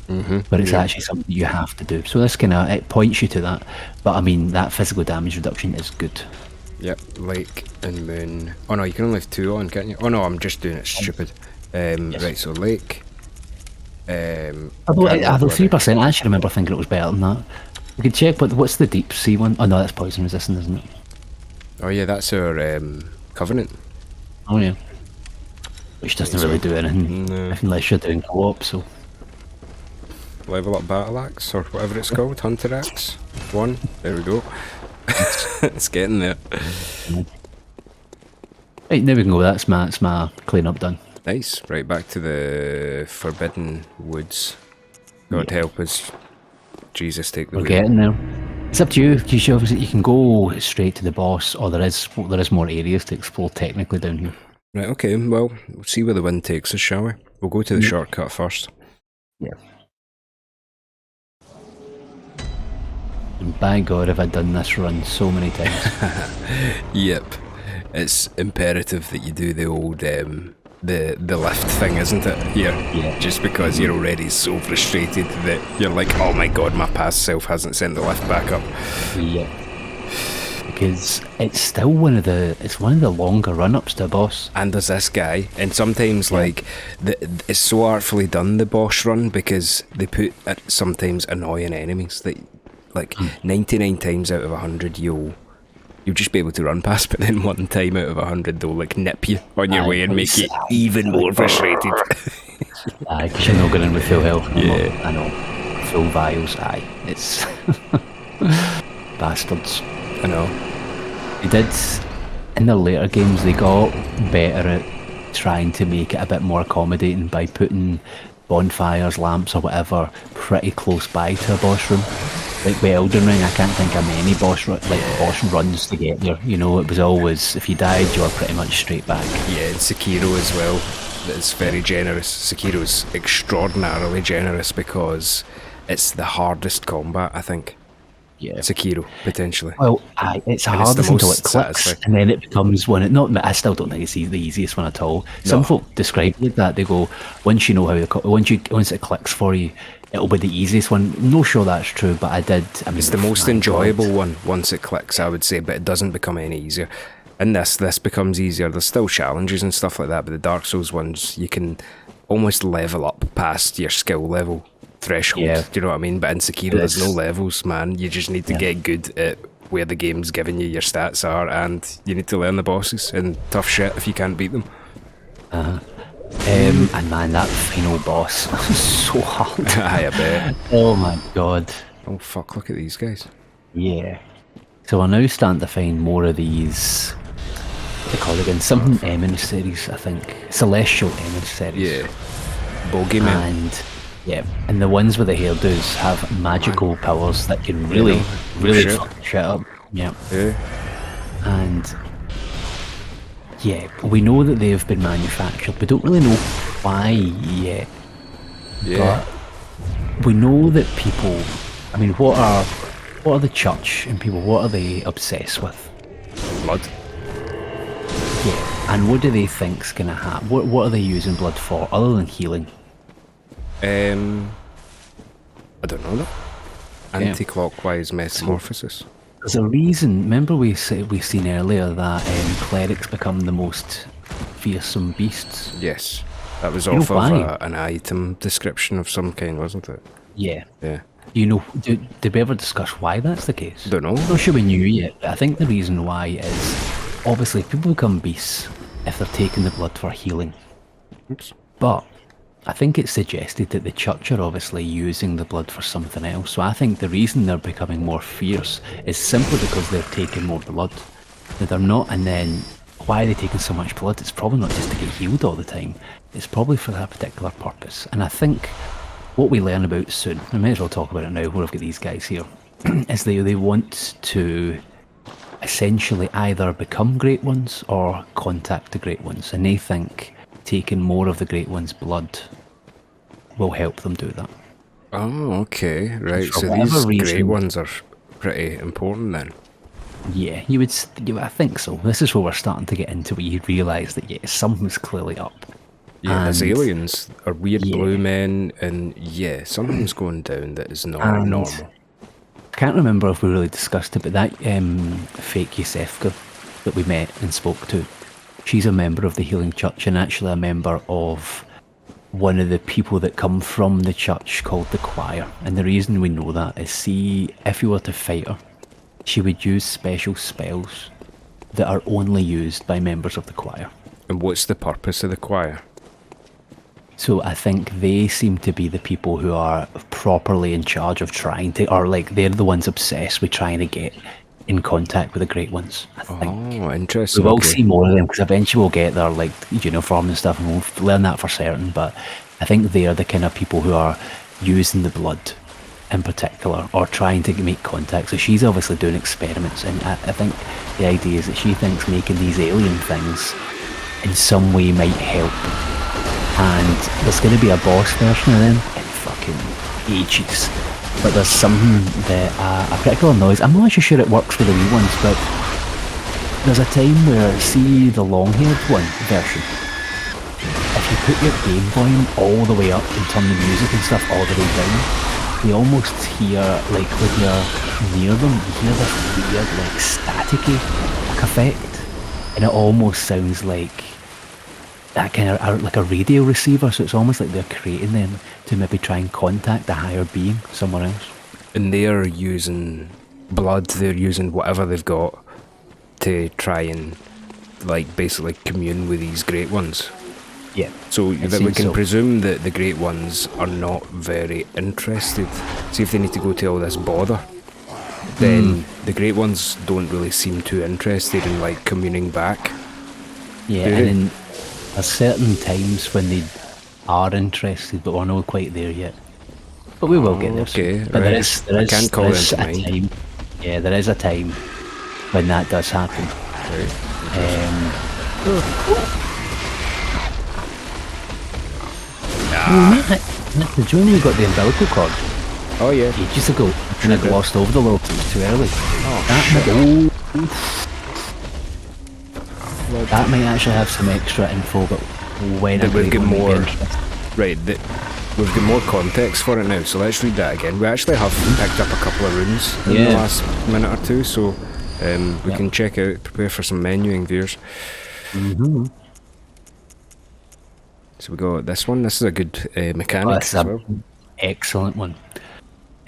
But it's actually something you have to do. So this kind of, it points you to that. But I mean, that physical damage reduction is good. Yep, lake and moon. Oh no, you can only have 2 on, can't you? Oh no, I'm just doing it stupid. Right, so lake. Although 3%, I actually remember thinking it was better than that. We could check, but what's the deep sea one? Oh no, that's poison resistant, isn't it? Oh yeah, that's our covenant. Oh yeah. Which doesn't really do anything, No. unless you're doing co-op, so... Level up battle axe, or whatever it's called, hunter axe. 1, there we go. It's getting there. Right, now we can go, that's my clean-up done. Nice, right back to the Forbidden Woods. God help us. Jesus, take the We're wheel. getting there. It's up to you. You can go straight to the boss, or there is more areas to explore technically down here. Right, okay, well, we'll see where the wind takes us, shall we? We'll go to the shortcut first. Yeah. And by God, have I done this run so many times. Yep. It's imperative that you do the old, the lift thing, isn't it? Here. Yeah. Just because you're already so frustrated that you're like, oh my God, my past self hasn't sent the lift back up. Yeah. Because it's still one of the longer run-ups to a boss. And there's this guy, and sometimes like it's so artfully done, the boss run, because they put sometimes annoying enemies that like 99 times out of 100 you'll just be able to run past, but then 1 time out of 100 they'll like nip you on your way and make you even more frustrated. Aye, because you're not going in with full health. Yeah. I know. Full vials, aye. It's... bastards. I know. They did, in the later games, they got better at trying to make it a bit more accommodating by putting bonfires, lamps or whatever pretty close by to a boss room. Like with Elden Ring, I can't think of many boss runs to get there. You know, it was always, if you died, you were pretty much straight back. Yeah, and Sekiro as well. It's very generous. Sekiro's extraordinarily generous because it's the hardest combat, I think. Yeah. Sekiro, potentially. Well, it's And hardest the until it most clicks, satisfying. and then it becomes one. I still don't think it's the easiest one at all. Some folk describe it like that. They go, once you know how once it clicks for you, it'll be the easiest one. No sure that's true, but I mean, It's the most enjoyable one once it clicks, I would say, but it doesn't become any easier. And this becomes easier. There's still challenges and stuff like that, but the Dark Souls ones, you can almost level up past your skill level threshold. Yeah. Do you know what I mean? But in Sekiro, there's no levels, man. You just need to get good at where the game's giving you your stats are, and you need to learn the bosses, and tough shit if you can't beat them. And man, that final boss was so hard. I bet. Oh my God. Oh fuck, look at these guys. Yeah. So we're now starting to find more of these. What they call it again? Something emissaries, I think. Celestial emissaries. Yeah. Bogeyman. And and the ones with the hairdos have magical powers that can really shit. fuck shit up. Yeah. Yeah. And we know that they've been manufactured. We don't really know why yet. Yeah. But we know that people, I mean, what are the church and people, what are they obsessed with? Blood. Yeah. And what do they think's gonna happen? What are they using blood for other than healing? I don't know that. Anti-clockwise metamorphosis. There's a reason. Remember we seen earlier that clerics become the most fearsome beasts. Yes. That was You know off of why? an item description of some kind, wasn't it? Yeah. Yeah. You know, did we ever discuss why that's the case? Don't know. I'm not sure we knew yet, but I think the reason why is obviously people become beasts if they're taking the blood for healing. Oops. But I think it's suggested that the church are obviously using the blood for something else. So I think the reason they're becoming more fierce is simply because they're taking more blood. That they're not, and then why are they taking so much blood? It's probably not just to get healed all the time. It's probably for that particular purpose. And I think what we learn about soon, we may as well talk about it now where I've got these guys here, is they want to essentially either become great ones or contact the great ones. And they think taking more of the great one's blood will help them do that. Oh, okay. Right. For So whatever these reason- grey ones are pretty important then. Yeah, I think so. This is where we're starting to get into where you realise that something's clearly up. Yeah, there's And- aliens or weird Yeah. blue men, and yeah, something's going down that is not And- normal. I can't remember if we really discussed it, but that fake Yusefka that we met and spoke to, she's a member of the Healing Church and actually a member of one of the people that come from the church called the Choir. And the reason we know that is, see, if you were to fight her, she would use special spells that are only used by members of the Choir. And what's the purpose of the choir? So I think they seem to be the people who are properly in charge of trying to, or like they're the ones obsessed with trying to get in contact with the Great Ones, I think. Oh, interesting. We will okay. see more of them because eventually we'll get their like uniform and stuff and we'll learn that for certain, but I think they are the kind of people who are using the blood in particular or trying to make contact. So she's obviously doing experiments, and I think the idea is that she thinks making these alien things in some way might help. And there's going to be a boss version of them in fucking ages. But there's something that a particular noise. I'm not actually sure it works with the wee ones, but there's a time where, see the long-haired one version, if you put your game volume all the way up and turn the music and stuff all the way down, you almost hear, like when you're near them, you hear this weird, like staticky like effect, and it almost sounds like that kind of like a radio receiver. So it's almost like they're creating them to maybe try and contact a higher being somewhere else. And they're using blood, they're using whatever they've got to try and like basically commune with these great ones. Yeah. So It that we seems can so. presume that the great ones are not very interested. See, if they need to go to all this bother, then the great ones don't really seem too interested in like communing back. Yeah, Do and they? then there's certain times when they are interested, but we're not quite there yet. But we will get there soon. Okay, But right. there is I can't call there them is to a mind. time. Yeah, there is a time when that does happen. Did you know you got the umbilical cord Oh yeah. ages ago and I glossed over the load? It was too early. That might actually have some extra info, but when Then I we'll get might be more. interested. Right, we've got more context for it now, so let's read that again. We actually have picked up a couple of runes in the Yeah. last minute or two, so we Yeah. can check out, prepare for some menuing, viewers. Mm-hmm. So we got this one. This is a good mechanic That's as an well. excellent one.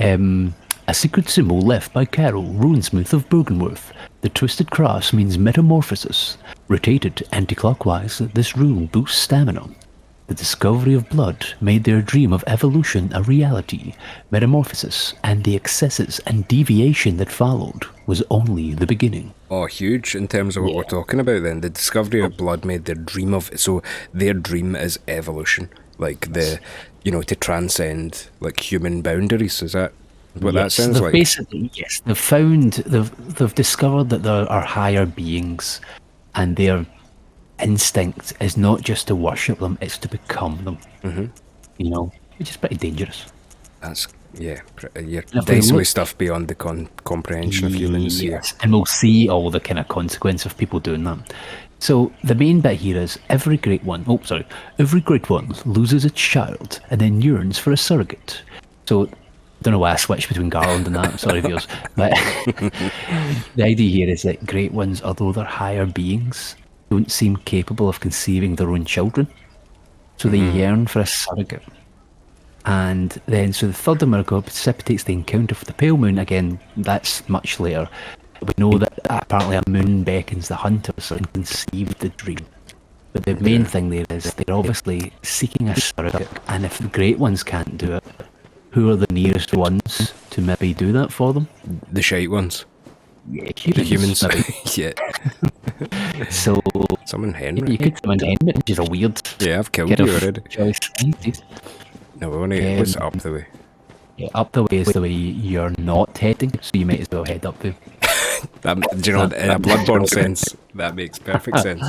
A secret symbol left by Carol, runesmith of Byrgenwerth. The twisted cross means metamorphosis. Rotated anti-clockwise, this rune boosts stamina. The discovery of blood made their dream of evolution a reality. Metamorphosis and the excesses and deviation that followed was only the beginning. Oh, huge in terms of what we're talking about then. The discovery of blood made their dream of... So their dream is evolution. Like to transcend like human boundaries. Is that what that sounds they've like? Basically, yes. They've discovered that there are higher beings, and their instinct is not just to worship them; it's to become them. Mm-hmm. Which is pretty dangerous. That's... Yeah, you're And if we dicing look- with stuff beyond the comprehension of humans here. Yes, and we'll see all the kind of consequence of people doing that. So the main bit here is every great one loses its child and then yearns for a surrogate. So don't know why I switched between Garland and that. Sorry, viewers. But the idea here is that great ones, although they're higher beings, don't seem capable of conceiving their own children. So they yearn for a surrogate. And then, so the third miracle precipitates the encounter for the pale moon. Again, that's much later. We know that apparently a moon beckons the hunters and conceive the dream. But the main thing there is they're obviously seeking a surrogate, and if the great ones can't do it, who are the nearest ones to maybe do that for them? The shite ones. Yeah, The humans. maybe. Yeah. So Summon Henry. you could summon him, which is a weird Yeah, I've killed kind you of already. choice. No, we want to what's up the way? Yeah, up the way is the way you're not heading, so you might as well head up there. That, do you know, in a Bloodborne sense, that makes perfect sense.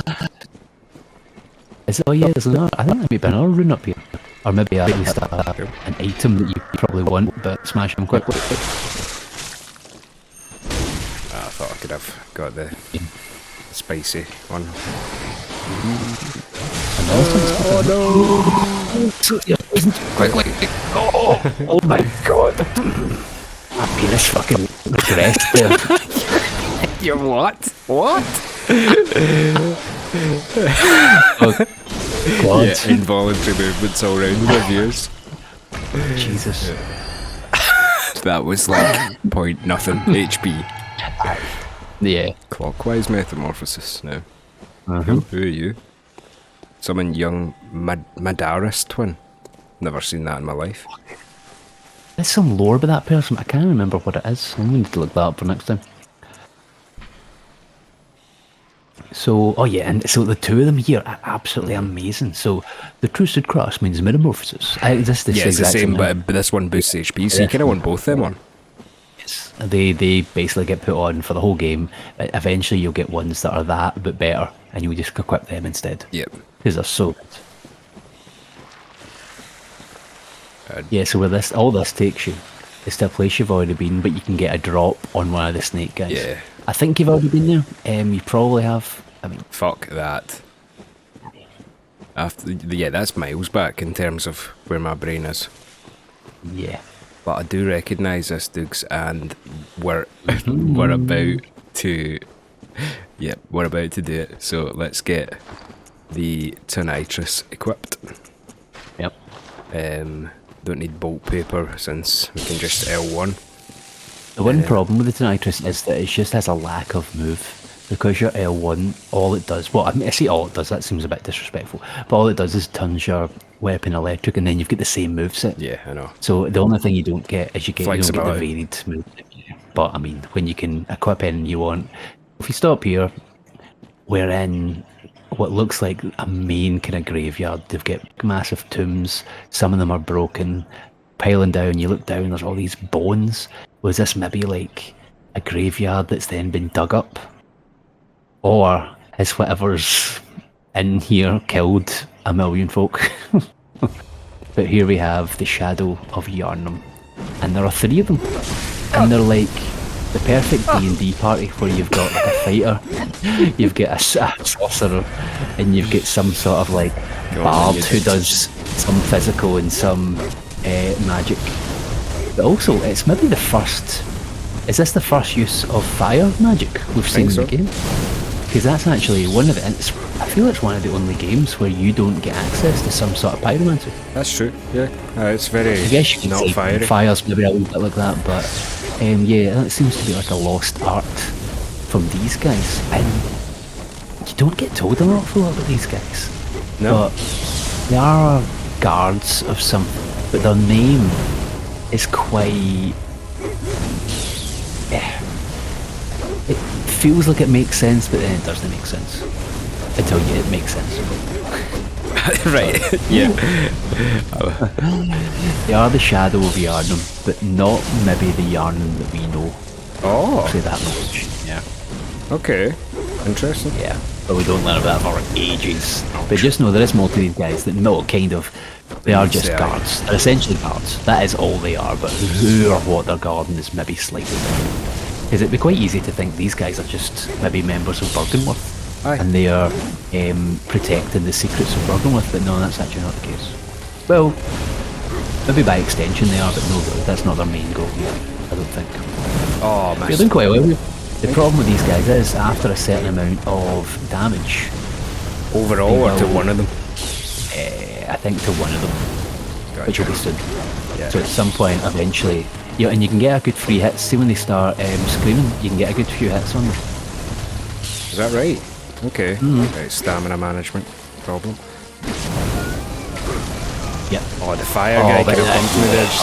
Is it? Oh yeah, there's another. I think there may be another rune up here, or maybe at least an item that you probably want, but smash them quickly. I thought I could have got the spicy one. Quickly! Oh my god! My penis fucking regressed there. You're what? What? Oh, god. Yeah, involuntary movements all around the views. Jesus. That was like point nothing HP. Yeah. Clockwise metamorphosis now. Uh-huh. Who are you? Some young Madaris twin. Never seen that in my life. There's some lore about that person. I can't remember what it is. I'm going to look that up for next time. So, oh yeah, and so the two of them here are absolutely amazing. So, the Twisted Cross means metamorphosis. This Yeah, it's the exact same, but this one boosts HP, so you kind of want both them on. Yes. They basically get put on for the whole game. Eventually, you'll get ones that are that, but better, and you'll just equip them instead. Yep. Because they're so good. Yeah, so where all this takes you is to a place you've already been, but you can get a drop on one of the snake guys. Yeah. I think you've already been there. You probably have. I mean, Fuck that. Yeah, that's miles back in terms of where my brain is. yeah. But I do recognise this, Dukes, and we're about to... Yep, we're about to do it. So let's get the Tonitrus equipped. Yep. Don't need bolt paper since we can just L1. The one problem with the Tonitrus is that it just has a lack of move. Because your L1, all it does, well, I mean, I see all it does, that seems a bit disrespectful, but all it does is turns your weapon electric and then you've got the same moveset. Yeah, I know. So the only thing you don't get is you don't get the Flexibility. varied move. But I mean, when you can equip anything you want, if we stop here, we're in what looks like a main kind of graveyard. They've got massive tombs, some of them are broken, piling down, you look down, there's all these bones. Was this maybe like a graveyard that's then been dug up? Or has whatever's in here killed a million folk? But here we have the Shadow of Yharnam. And there are 3 of them. And they're like the perfect D&D party where you've got like a fighter, you've got a sorcerer, and you've got some sort of like bard who does some physical and some magic. But also, it's maybe the first... Is this the first use of fire magic we've seen in the game? Because that's actually one of the... I feel it's one of the only games where you don't get access to some sort of pyromancy. That's true, yeah. It's very I guess you can not say fiery. fire's maybe a little bit like that, but yeah, that seems to be like a lost art from these guys. And you don't get told an awful lot about these guys. No. But they are guards of something, but their name is quite... It feels like it makes sense, but then it doesn't make sense. Until it makes sense. Right, yeah. They are the Shadow of Yharnam, but not maybe the Yharnam that we know. Oh, Say that much. Yeah. okay. Interesting. Yeah. But we don't learn about that for ages. But just know there is more to these guys that know kind of... They are just Yeah. guards. They're essentially guards. That is all they are, but who or what they're guarding is maybe slightly different. Because it'd be quite easy to think these guys are just maybe members of Byrgenwerth. Aye. And they are protecting the secrets of Byrgenwerth, but no, that's actually not the case. Well, maybe by extension they are, but no, that's not their main goal here, I don't think. Oh, You're man. doing quite well. The problem with these guys is after a certain amount of damage, Overall, or to one of them? I think to one of them, which will be soon. Yeah. So at some point, eventually, yeah, and you can get a good free hits. See when they start screaming, you can get a good few hits on them. Is that right? Okay. Mm-hmm. Right, stamina management problem. Yeah. Oh, the fire guy could have bumped me there. Did you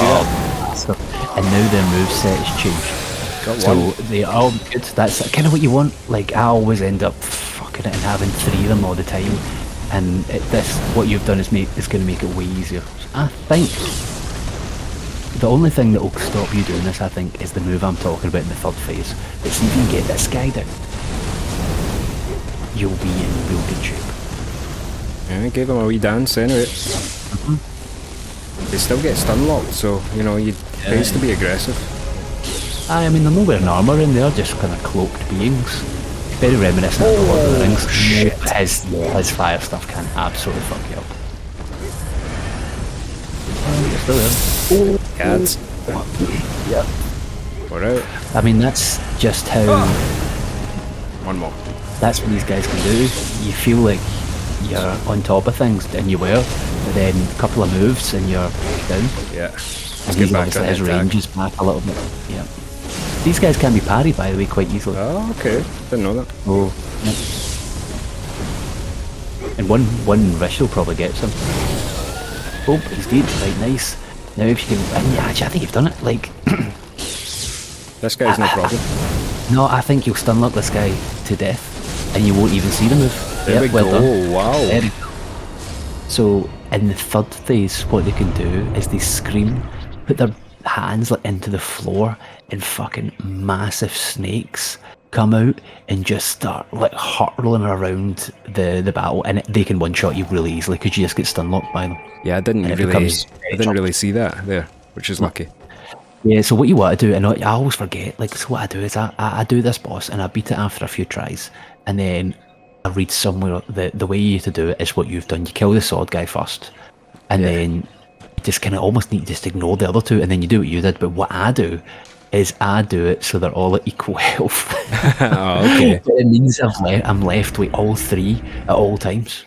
see that? And now their moveset is changed. Got So one. they are all good. That's kind of what you want. Like I always end up fucking it and having 3 of them all the time. And what you've done is going to make it way easier. I think the only thing that will stop you doing this, I think, is the move I'm talking about in the 3rd phase. But see if you can get this guy down, you'll be in real good shape. Yeah, I gave him a wee dance anyway. They still get stun locked, so, you know, you pays to be aggressive. I mean, they're not wearing armour and they're just kind of cloaked beings. very reminiscent of the Lord of the Rings. shit. His fire stuff can absolutely fuck you up. You're still there. Cats. Yep. We're out. I mean, that's just how. One more. That's what these guys can do. You feel like you're on top of things, and you were, but then a couple of moves and you're down. Yeah. And Let's get back obviously to his the range attack. is back a little bit. Yeah. These guys can be parried, by the way, quite easily. Oh, okay. Didn't know that. Oh. Yep. And one rush will probably get him. Oh, he's deep. Right, nice. Now if you can, and yeah, actually, I think you've done it. Like, This guy's no problem. no, I think you'll stun lock this guy to death, and you won't even see the move. There Yep, we well go. done. Wow. There you go. So in the third phase, what they can do is they scream, put their hands like into the floor, and fucking massive snakes come out and just start like hurtling around the battle, and they can one shot you really easily because you just get stun locked by them. Yeah, I didn't And it really. becomes I didn't really see that there, which is lucky. Yeah, so what you want to do, and I always forget, like, so what I do is I do this boss and I beat it after a few tries, and then I read somewhere that the way you to do it is what you've done. You kill the sword guy first, and then you just kind of almost need to just ignore the other two, and then you do what you did. But what I do is I do it so they're all at equal health. Oh, okay. It means I'm left with all three at all times.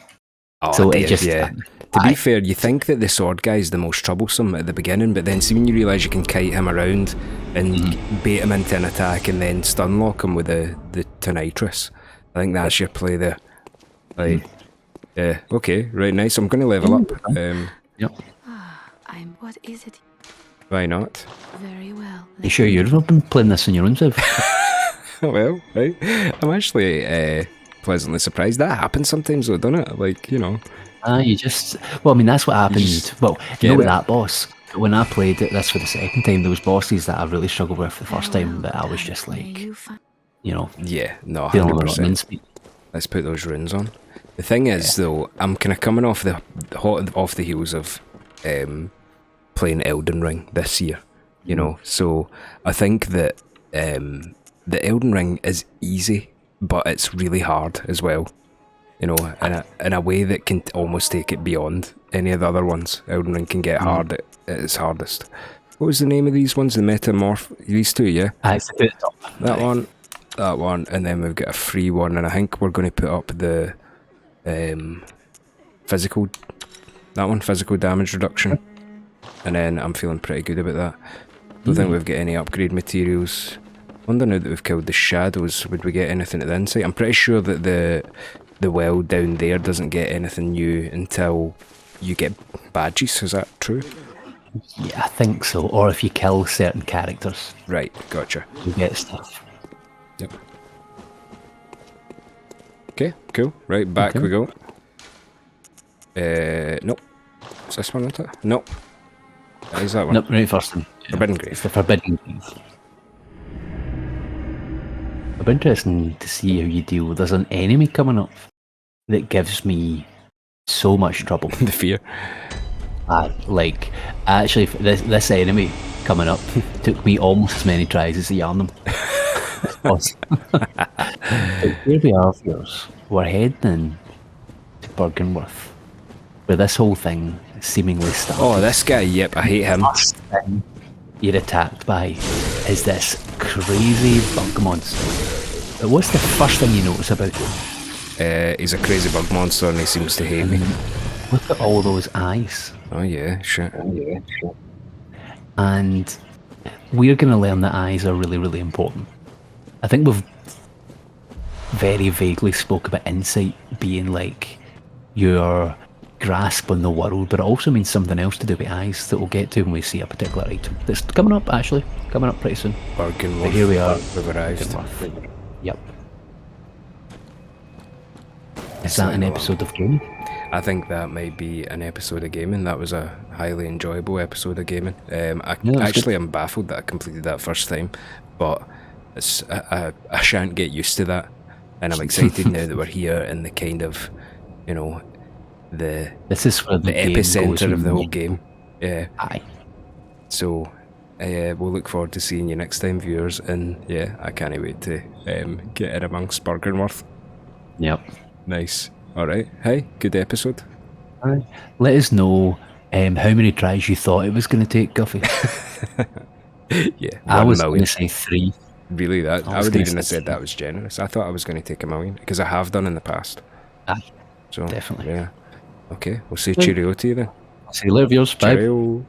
Oh, So it Dave, just- yeah. To be fair, you think that the sword guy is the most troublesome at the beginning, but then see when you realise you can kite him around and bait him into an attack and then stun lock him with the Tonitrus. I think that's your play there. Like, yeah, okay, right, nice. I'm going to level up. Yep. What is it? Why not? Very well. You sure you've not been playing this on your own, Ziv? Well, right. I'm actually pleasantly surprised. That happens sometimes though, doesn't it? Like, you know. You just... Well, I mean, that's what happened. just Well, you get know with it. that boss, when I played this for the second time, there was bosses that I really struggled with the first time that I was just like, you know, Yeah, no, feeling a lot of 100%. mincemeat. Let's put those runes on. The thing is, though, I'm kind of coming off the hot off the heels of playing Elden Ring this year, you know. So I think that the Elden Ring is easy, but it's really hard as well, you know, in a way that can almost take it beyond any of the other ones. Elden Ring can get hard at its hardest. What was the name of these ones? The Metamorph? These two, yeah? It's the top. That one, and then we've got a free one, and I think we're going to put up the physical damage reduction, and then I'm feeling pretty good about that. Don't think we've got any upgrade materials. Wonder now that we've killed the shadows, would we get anything at the inside? I'm pretty sure that the well down there doesn't get anything new until you get badges. Is that true? Yeah, I think so. Or if you kill certain characters, Right, gotcha. you get stuff. Yep. Okay, cool. Right, back Okay. we go. Nope. Is this one, isn't it? Nope. That is that one. Nope, right first one. Forbidden It's Grave. the Forbidden Grave. It'll be interesting to see how you deal with. There's an enemy coming up that gives me so much trouble. The fear. Actually, this enemy coming up took me almost as many tries as the Yharnam. But here we are, viewers. We're heading to Byrgenwerth, where this whole thing seemingly started. Oh, this guy, yep, I hate him. First thing you're attacked by is this crazy bug monster. But what's the first thing you notice about him? He's a crazy bug monster and he seems to hate me. Look at all those eyes. Oh yeah, shit. And we're going to learn that eyes are really, really important. I think we've very vaguely spoke about insight being like your grasp on the world, but it also means something else to do with eyes that we'll get to when we see a particular item. That's coming up, actually. Coming up pretty soon. Byrgenwerth. But here we are. We've arrived. Byrgenwerth. Yep. Is that an episode of game? I think that might be an episode of gaming. That was a highly enjoyable episode of gaming. Actually, I'm baffled that I completed that first time, but I shan't get used to that. And I'm excited now that we're here in the kind of, you know, the This is where the game goes epicenter of the whole when game. Yeah. Aye. So, we'll look forward to seeing you next time, viewers. And yeah, I can't wait to get in amongst Byrgenwerth. Yep. Nice. All right. Hey, good episode. Right. Let us know how many tries you thought it was going to take, Guffy. Yeah, I 1 was going million. to say 3. Really, that I I was would gonna even have say said that was generous. I thought I was going to take 1 million because I have done in the past. Aye, So definitely. yeah. Okay, we'll say cheerio to you then. See you later, viewers. Bye. Cheerio.